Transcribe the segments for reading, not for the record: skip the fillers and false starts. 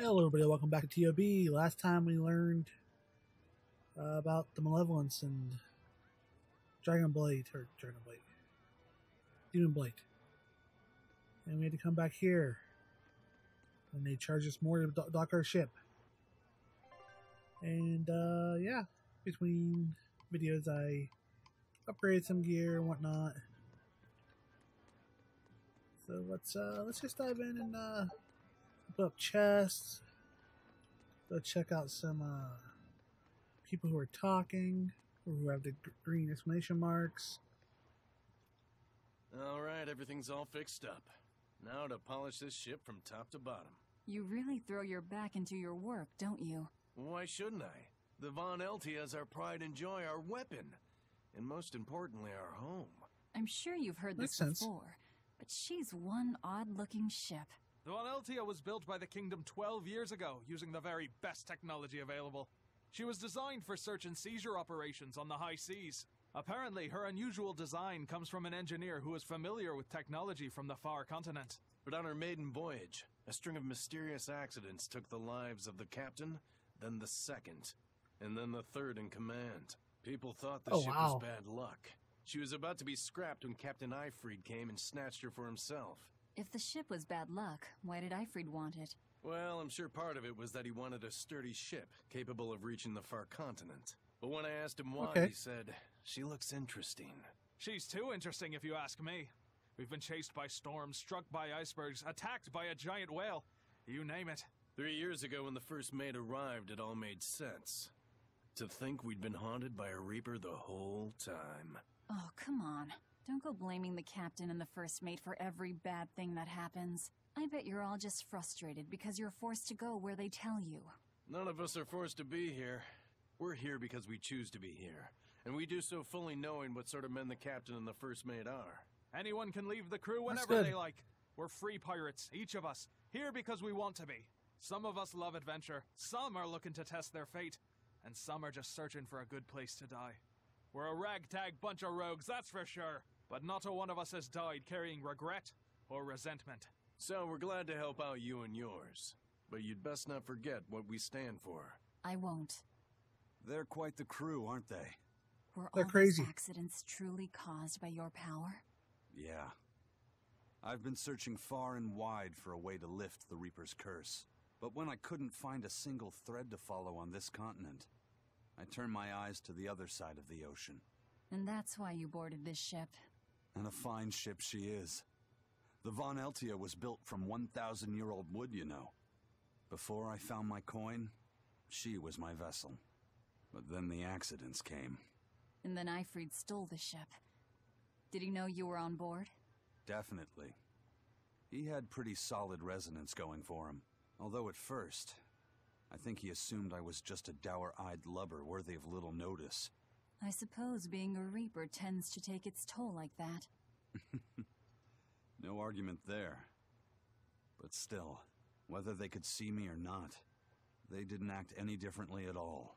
Hello everybody, welcome back to TOB. Last time we learned about the Malevolence and Demon Blade. And we had to come back here. And they charged us more to dock our ship. And yeah, between videos I upgraded some gear and whatnot. So let's just dive in and put up chests. Go check out some people who are talking, or who have the green exclamation marks. Alright, everything's all fixed up. Now to polish this ship from top to bottom. You really throw your back into your work, don't you? Why shouldn't I? The Von Eltia is our pride and joy, our weapon. And most importantly, our home. I'm sure you've heard Makes this sense. before, but she's one odd-looking ship. The Von Eltia was built by the Kingdom 12 years ago, using the very best technology available. She was designed for search and seizure operations on the high seas. Apparently, her unusual design comes from an engineer who is familiar with technology from the far continent. But on her maiden voyage, a string of mysterious accidents took the lives of the captain, then the second, and then the third in command. People thought the ship was bad luck. She was about to be scrapped when Captain Eifried came and snatched her for himself. If the ship was bad luck, why did Eifried want it? Well, I'm sure part of it was that he wanted a sturdy ship, capable of reaching the far continent. But when I asked him why, he said, "She looks interesting." She's too interesting if you ask me. We've been chased by storms, struck by icebergs, attacked by a giant whale. You name it. 3 years ago when the first mate arrived, it all made sense. To think we'd been haunted by a Reaper the whole time. Oh, come on. Don't go blaming the captain and the first mate for every bad thing that happens. I bet you're all just frustrated because you're forced to go where they tell you. None of us are forced to be here. We're here because we choose to be here. And we do so fully knowing what sort of men the captain and the first mate are. Anyone can leave the crew whenever they like. We're free pirates, each of us, here because we want to be. Some of us love adventure, some are looking to test their fate, and some are just searching for a good place to die. We're a ragtag bunch of rogues, that's for sure. But not a one of us has died carrying regret or resentment. So we're glad to help out you and yours. But you'd best not forget what we stand for. I won't. They're quite the crew, aren't they? Were They're all crazy. these accidents truly caused by your power? Yeah. I've been searching far and wide for a way to lift the Reaper's curse. But when I couldn't find a single thread to follow on this continent, I turned my eyes to the other side of the ocean. And that's why you boarded this ship. And a fine ship she is. The Von Eltia was built from 1,000-year-old wood, you know. Before I found my coin, she was my vessel. But then the accidents came. And then Eifried stole the ship. Did he know you were on board? Definitely. He had pretty solid resonance going for him. Although at first, I think he assumed I was just a dour-eyed lubber worthy of little notice. I suppose being a Reaper tends to take its toll like that. No argument there. But still, whether they could see me or not, they didn't act any differently at all.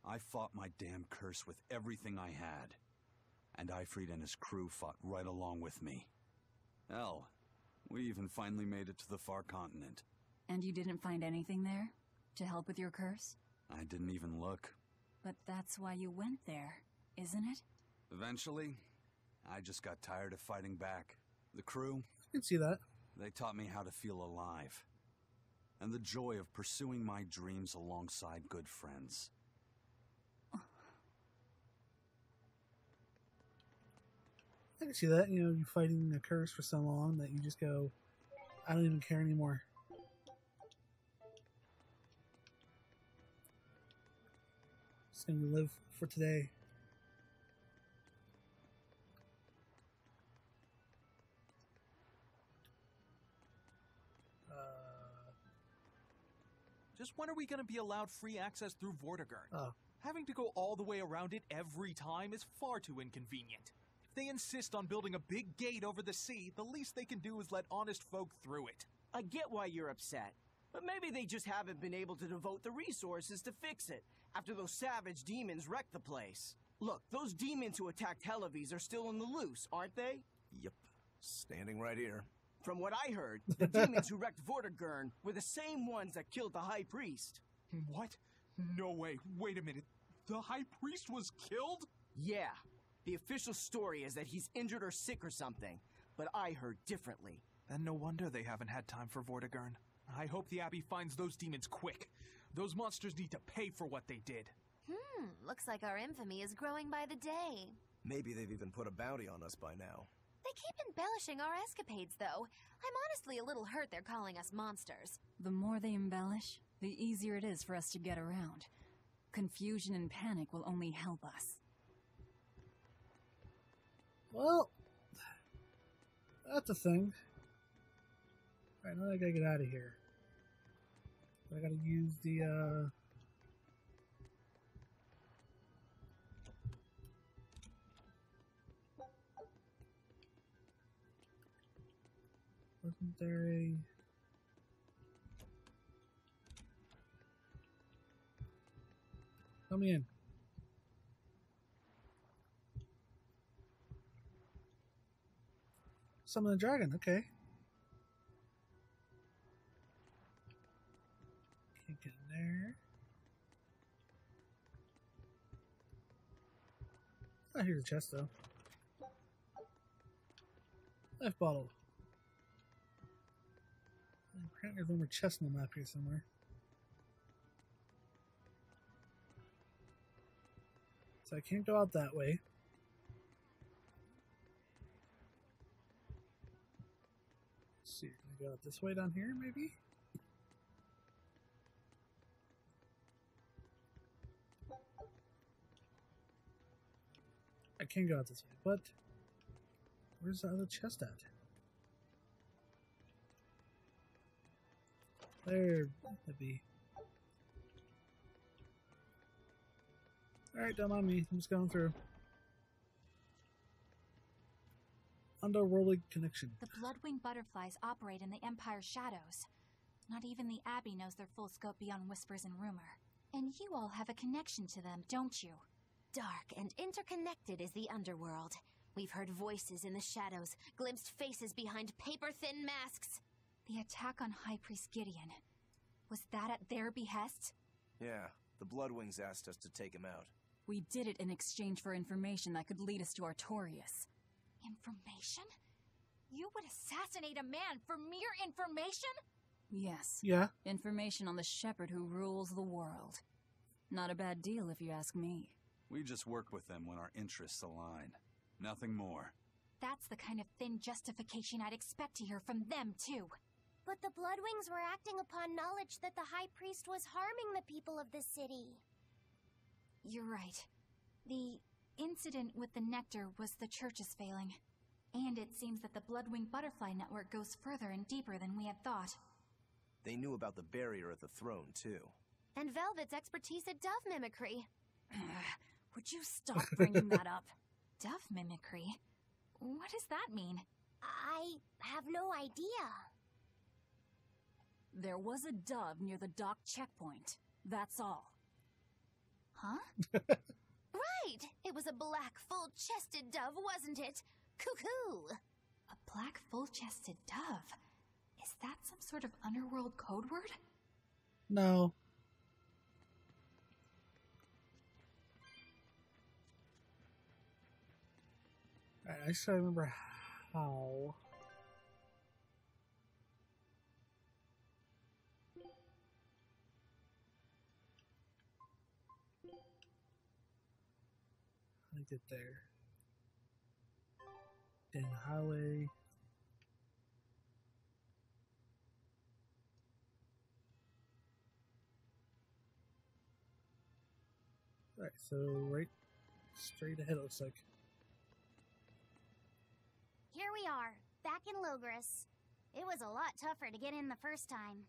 I fought my damn curse with everything I had. And Eifried and his crew fought right along with me. Hell, we even finally made it to the far continent. And you didn't find anything there? To help with your curse? I didn't even look. But that's why you went there, isn't it? Eventually, I just got tired of fighting back. The crew, I can see that. they taught me how to feel alive. And the joy of pursuing my dreams alongside good friends. I can see that. You know, you're fighting a curse for so long that you just go, I don't even care anymore. Just gonna live for today. Just when are we gonna be allowed free access through Vortigern? Oh. Having to go all the way around it every time is far too inconvenient. If they insist on building a big gate over the sea, the least they can do is let honest folk through it. I get why you're upset, but maybe they just haven't been able to devote the resources to fix it after those savage demons wrecked the place. Look, those demons who attacked Helavis are still on the loose, aren't they? Yep. Standing right here. From what I heard, the demons who wrecked Vortigern were the same ones that killed the High Priest. What? No way. Wait a minute. The High Priest was killed? Yeah. The official story is that he's injured or sick or something, but I heard differently. Then no wonder they haven't had time for Vortigern. I hope the Abbey finds those demons quick. Those monsters need to pay for what they did. Looks like our infamy is growing by the day. Maybe they've even put a bounty on us by now. They keep embellishing our escapades, though. I'm honestly a little hurt they're calling us monsters. The more they embellish, the easier it is for us to get around. Confusion and panic will only help us. Well, that's a thing. Alright, now I gotta get out of here. I gotta use the, wasn't there a... Let me in. Summon the dragon, okay. Can't get in there. Oh, here's a chest though. Life bottle. Apparently there's one more chest on the map here somewhere. So I can't go out that way. Let's see, can I go out this way down here maybe? I can go out this way, but where's the other chest at? There that'd be. Alright, don't mind me. I'm just going through. Underworldly connection. The blood-winged butterflies operate in the Empire's shadows. Not even the Abbey knows their full scope beyond whispers and rumor. And you all have a connection to them, don't you? Dark and interconnected is the underworld. We've heard voices in the shadows, glimpsed faces behind paper-thin masks. The attack on High Priest Gideon. Was that at their behest? Yeah, the Bloodwings asked us to take him out. We did it in exchange for information that could lead us to Artorias. Information? You would assassinate a man for mere information? Yes. Yeah. Information on the shepherd who rules the world. Not a bad deal if you ask me. We just work with them when our interests align. Nothing more. That's the kind of thin justification I'd expect to hear from them, too. But the Bloodwings were acting upon knowledge that the High Priest was harming the people of the city. You're right. The incident with the nectar was the Church's failing. And it seems that the Bloodwing Butterfly Network goes further and deeper than we had thought. They knew about the barrier at the throne, too. And Velvet's expertise at dove mimicry. Would you stop bringing that up? Dove mimicry? What does that mean? I have no idea. There was a dove near the dock checkpoint. That's all. Huh? Right! It was a black, full-chested dove, wasn't it? Cuckoo! A black, full-chested dove? Is that some sort of underworld code word? No. Alright, I just gotta remember how. How to get there. In the highway. Right, so right straight ahead it looks like. Here we are, back in Logris. It was a lot tougher to get in the first time.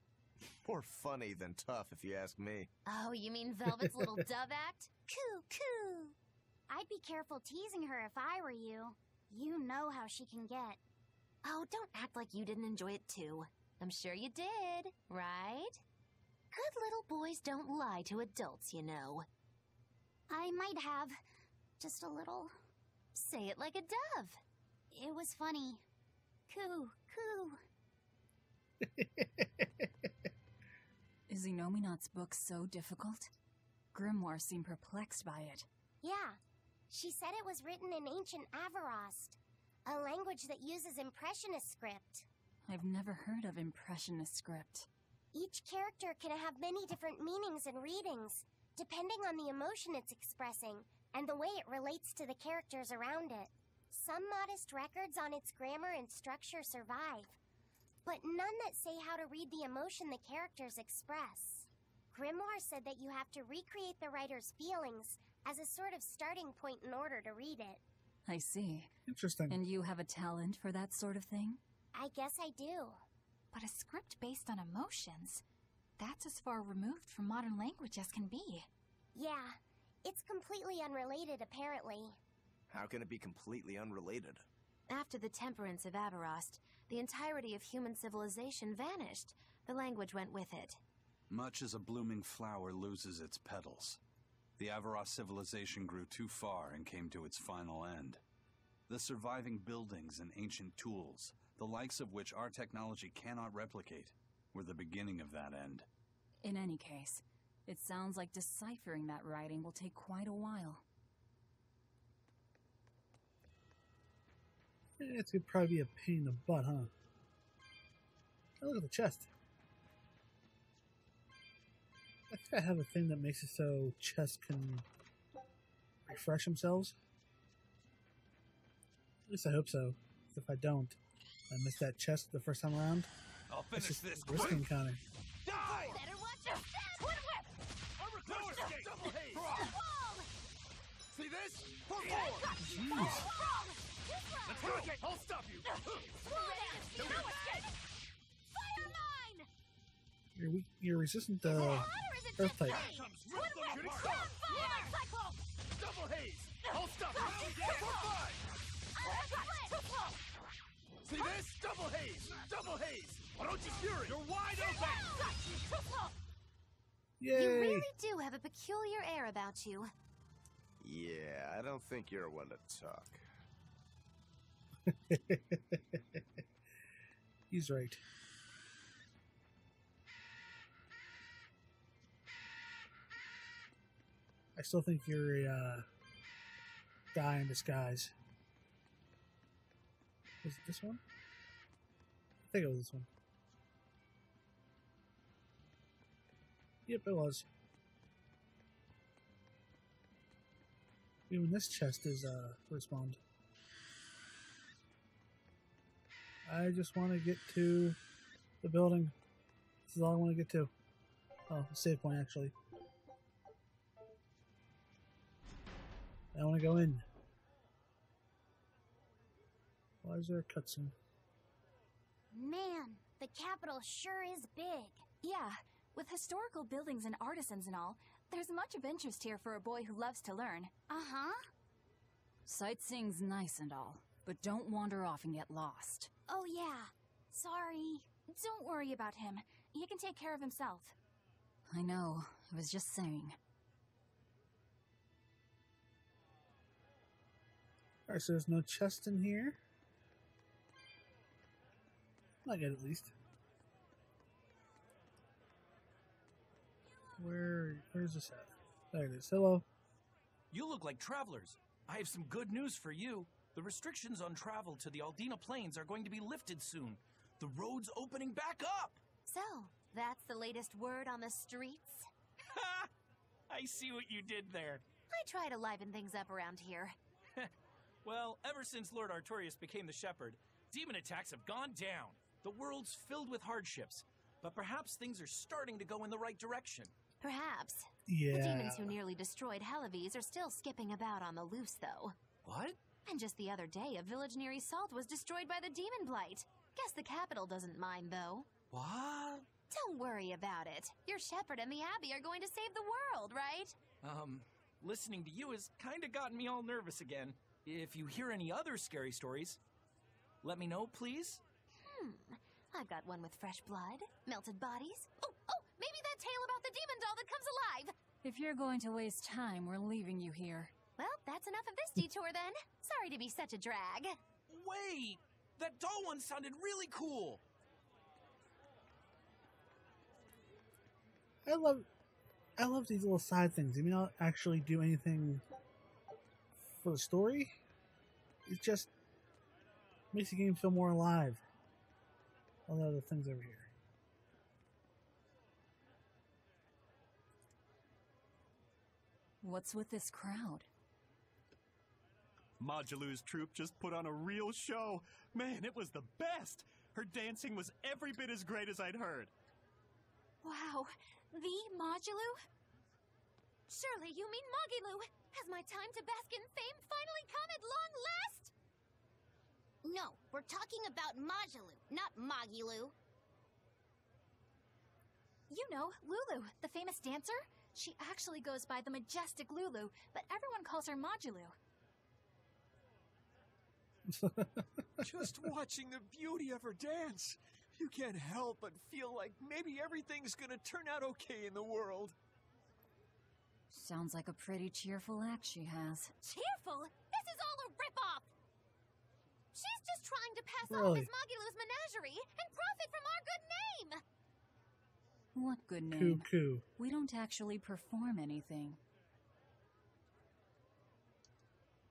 More funny than tough, if you ask me. Oh, you mean Velvet's little dove act? Coo! I'd be careful teasing her if I were you. You know how she can get. Oh, don't act like you didn't enjoy it too. I'm sure you did, right? Good little boys don't lie to adults, you know. I might have. Just a little. Say it like a dove. It was funny. Coo, coo. Is Inominat's book so difficult? Grimoire seemed perplexed by it. Yeah. She said it was written in ancient Avarost, a language that uses Impressionist script. I've never heard of Impressionist script. Each character can have many different meanings and readings, depending on the emotion it's expressing and the way it relates to the characters around it. Some modest records on its grammar and structure survive, but none that say how to read the emotion the characters express. Grimoire said that you have to recreate the writer's feelings as a sort of starting point in order to read it. I see. Interesting. And you have a talent for that sort of thing? I guess I do. But a script based on emotions? That's as far removed from modern language as can be. Yeah, it's completely unrelated apparently. How can it be completely unrelated? After the temperance of Avarost, the entirety of human civilization vanished. The language went with it. Much as a blooming flower loses its petals, the Avarost civilization grew too far and came to its final end. The surviving buildings and ancient tools, the likes of which our technology cannot replicate, were the beginning of that end. In any case, it sounds like deciphering that writing will take quite a while. It's gonna probably be a pain in the butt, huh? Oh, look at the chest. I think I have a thing that makes it so chests can refresh themselves. At least I hope so. If I don't, I missed that chest the first time around. I'll finish this. Risk encounter. Die! Better watch your step! Twin whip! No escape! Double haze! See this? Jeez. Let's go! I'll stop you! No escape! Fire mine! You're weak. You're resistant to Earth type. Double haze! I'll stop you! See this? Double haze! Double haze! Why don't you fury? You're wide open! Yay! You really do have a peculiar air about you. Yeah, I don't think you're one to talk. He's right. I still think you're a guy in disguise. Was it this one? I think it was this one. Yep, it was. Even this chest is respawned. I just want to get to the building. This is all I want to get to. Oh, save point actually. I want to go in. Why is there a cutscene? Man, the capital sure is big. Yeah, with historical buildings and artisans and all, there's much of interest here for a boy who loves to learn. Uh-huh. Sightseeing's nice and all, but don't wander off and get lost. Oh yeah. Sorry. Don't worry about him. He can take care of himself. I know, I was just saying. Alright, so there's no chest in here. Not yet, at least. Where's this at? There it is. Hello. You look like travelers. I have some good news for you. The restrictions on travel to the Aldina Plains are going to be lifted soon. The road's opening back up! So, that's the latest word on the streets? Ha! I see what you did there. I try to liven things up around here. Well, ever since Lord Artorius became the Shepherd, demon attacks have gone down. The world's filled with hardships, but perhaps things are starting to go in the right direction. Perhaps. Yeah. The demons who nearly destroyed Halaves are still skipping about on the loose, though. What? And just the other day, a village near Salt was destroyed by the demon blight. Guess the capital doesn't mind, though. What? Don't worry about it. Your shepherd and the abbey are going to save the world, right? Listening to you has kinda gotten me all nervous again. If you hear any other scary stories, let me know, please. I've got one with fresh blood, melted bodies. Oh, maybe that tale about the demon doll that comes alive! If you're going to waste time, we're leaving you here. Well, that's enough of this detour then. Sorry to be such a drag. Wait! That doll one sounded really cool. I love these little side things. You may not actually do anything for the story. It just makes the game feel more alive. All the other things over here. What's with this crowd? Modulu's troupe just put on a real show. Man, it was the best. Her dancing was every bit as great as I'd heard. Wow, the Modulu? Surely you mean Magilu. Has my time to bask in fame finally come at long last? No, we're talking about Majulu, not Magilu. You know, Lulu, the famous dancer? She actually goes by the majestic Lulu, but everyone calls her Majulu. Just watching the beauty of her dance, you can't help but feel like maybe everything's gonna turn out okay in the world. Sounds like a pretty cheerful act she has. Cheerful? This is all a ripoff! She's just trying to pass off as Magilu's menagerie and profit from our good name! What good name? Cuckoo. We don't actually perform anything.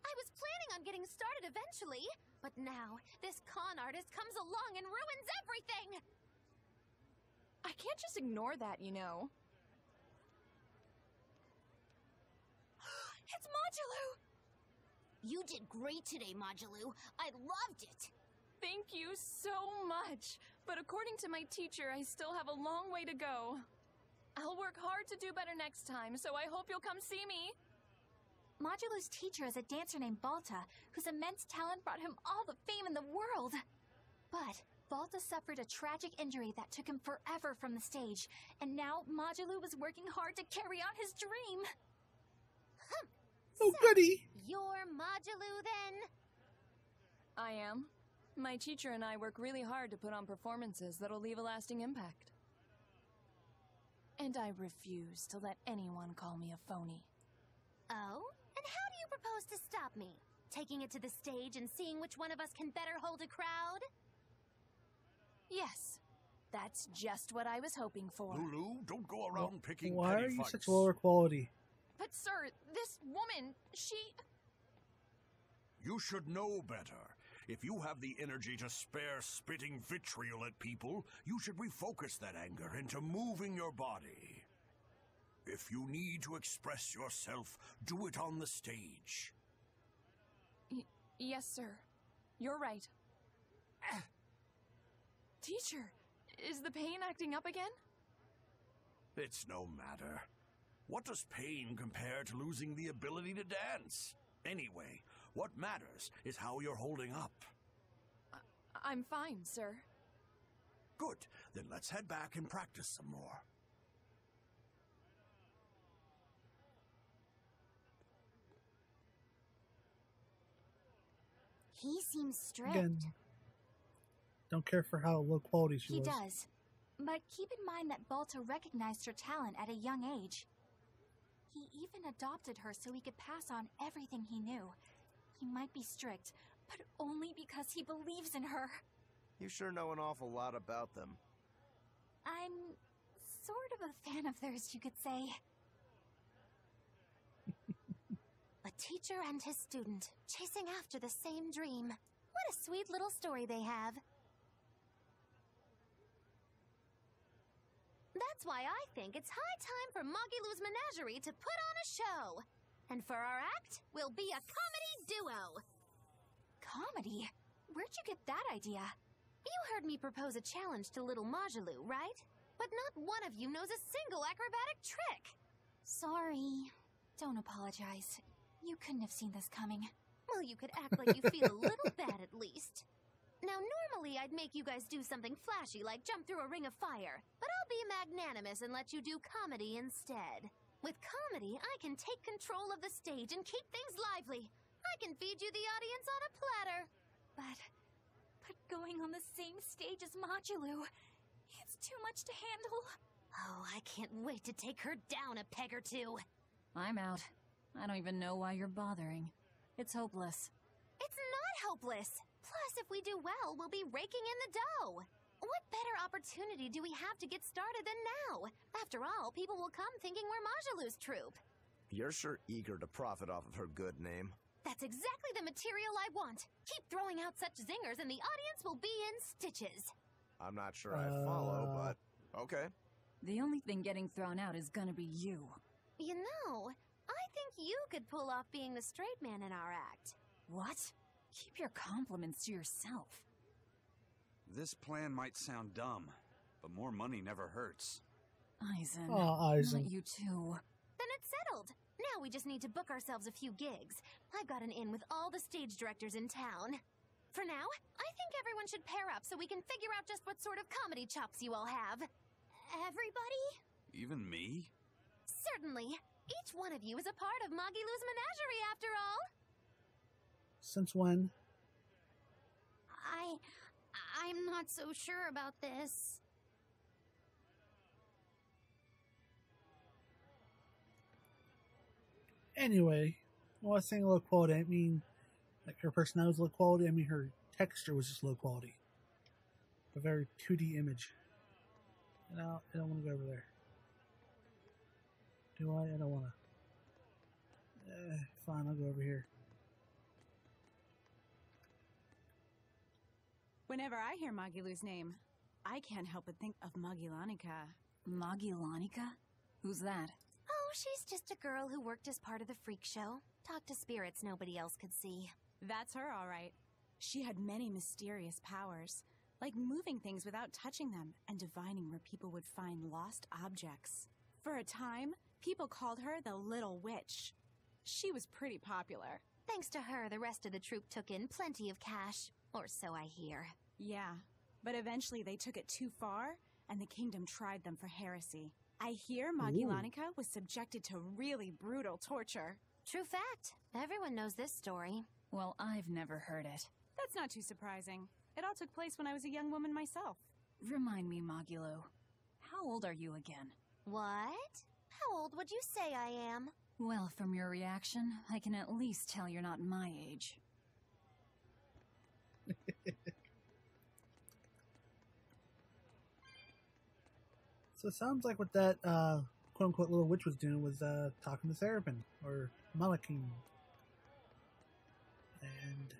I was planning on getting started eventually, but now this con artist comes along and ruins everything! I can't just ignore that, you know. It's Majulu! You did great today, Majulu. I loved it. Thank you so much. But according to my teacher, I still have a long way to go. I'll work hard to do better next time, so I hope you'll come see me. Majulu's teacher is a dancer named Balta, whose immense talent brought him all the fame in the world. But Balta suffered a tragic injury that took him forever from the stage, and now Majulu was working hard to carry out his dream. Oh, goody! You're Majulu, then? I am. My teacher and I work really hard to put on performances that'll leave a lasting impact. And I refuse to let anyone call me a phony. Oh? And how do you propose to stop me? Taking it to the stage and seeing which one of us can better hold a crowd? Yes. That's just what I was hoping for. Lulu, don't go around picking Why petty are you fights. such lower quality? But sir, this woman, she... You should know better. If you have the energy to spare spitting vitriol at people, you should refocus that anger into moving your body. If you need to express yourself, do it on the stage. Yes, sir. You're right. Teacher, is the pain acting up again? It's no matter. What does pain compare to losing the ability to dance? Anyway, what matters is how you're holding up. I'm fine, sir. Good. Then let's head back and practice some more. He seems strict. Again, don't care for how low quality she was. He does. But keep in mind that Balta recognized her talent at a young age. He even adopted her so he could pass on everything he knew. He might be strict, but only because he believes in her. You sure know an awful lot about them. I'm sort of a fan of theirs, you could say. A teacher and his student, chasing after the same dream. What a sweet little story they have. That's why I think it's high time for Magilu's Menagerie to put on a show. And for our act, we'll be a comedy duo. Comedy? Where'd you get that idea? You heard me propose a challenge to little Majulu, right? But not one of you knows a single acrobatic trick. Sorry. Don't apologize. You couldn't have seen this coming. Well, you could act like you feel a little bad at least. Now, normally I'd make you guys do something flashy like jump through a ring of fire, but I'll be magnanimous and let you do comedy instead. With comedy, I can take control of the stage and keep things lively. I can feed you the audience on a platter. But going on the same stage as Majulu, it's too much to handle. Oh, I can't wait to take her down a peg or two. I'm out. I don't even know why you're bothering. It's hopeless. It's not hopeless. Plus, if we do well, we'll be raking in the dough. What better opportunity do we have to get started than now? After all, people will come thinking we're Majalu's troupe. You're sure eager to profit off of her good name. That's exactly the material I want. Keep throwing out such zingers and the audience will be in stitches. I'm not sure I follow, but okay. The only thing getting thrown out is gonna be you. You know, I think you could pull off being the straight man in our act. What? Keep your compliments to yourself. This plan might sound dumb, but more money never hurts. Eisen. Oh, Eisen. Not you too. Then it's settled. Now we just need to book ourselves a few gigs. I've got an in with all the stage directors in town. For now, I think everyone should pair up so we can figure out just what sort of comedy chops you all have. Everybody? Even me? Certainly. Each one of you is a part of Magilu's menagerie, after all. Since when? I'm not so sure about this. Anyway, I was saying low quality. I mean, like her personality was low quality. I mean, her texture was just low quality. A very 2D image. And I don't want to go over there. Do I? I don't want to. Fine, I'll go over here. Whenever I hear Magilu's name, I can't help but think of Magilanica. Magilanica? Who's that? Oh, she's just a girl who worked as part of the freak show. Talked to spirits nobody else could see. That's her, all right. She had many mysterious powers, like moving things without touching them and divining where people would find lost objects. For a time, people called her the Little Witch. She was pretty popular. Thanks to her, the rest of the troupe took in plenty of cash. Or so I hear. Yeah, but eventually they took it too far, and the kingdom tried them for heresy. I hear Magilanica was subjected to really brutal torture. True fact. Everyone knows this story. Well, I've never heard it. That's not too surprising. It all took place when I was a young woman myself. Remind me, Magilu. How old are you again? What? How old would you say I am? Well, from your reaction, I can at least tell you're not my age. So it sounds like what that quote-unquote little witch was doing was talking to Seraphim, or Malakim. And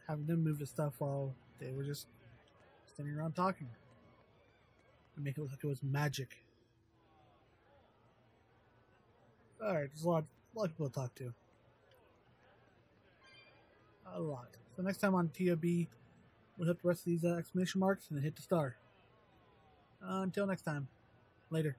having them move the stuff while they were just standing around talking. And make it look like it was magic. Alright, there's a lot of people to talk to. A lot. So next time on TOB, we'll hit the rest of these exclamation marks and hit the star. Until next time. Later.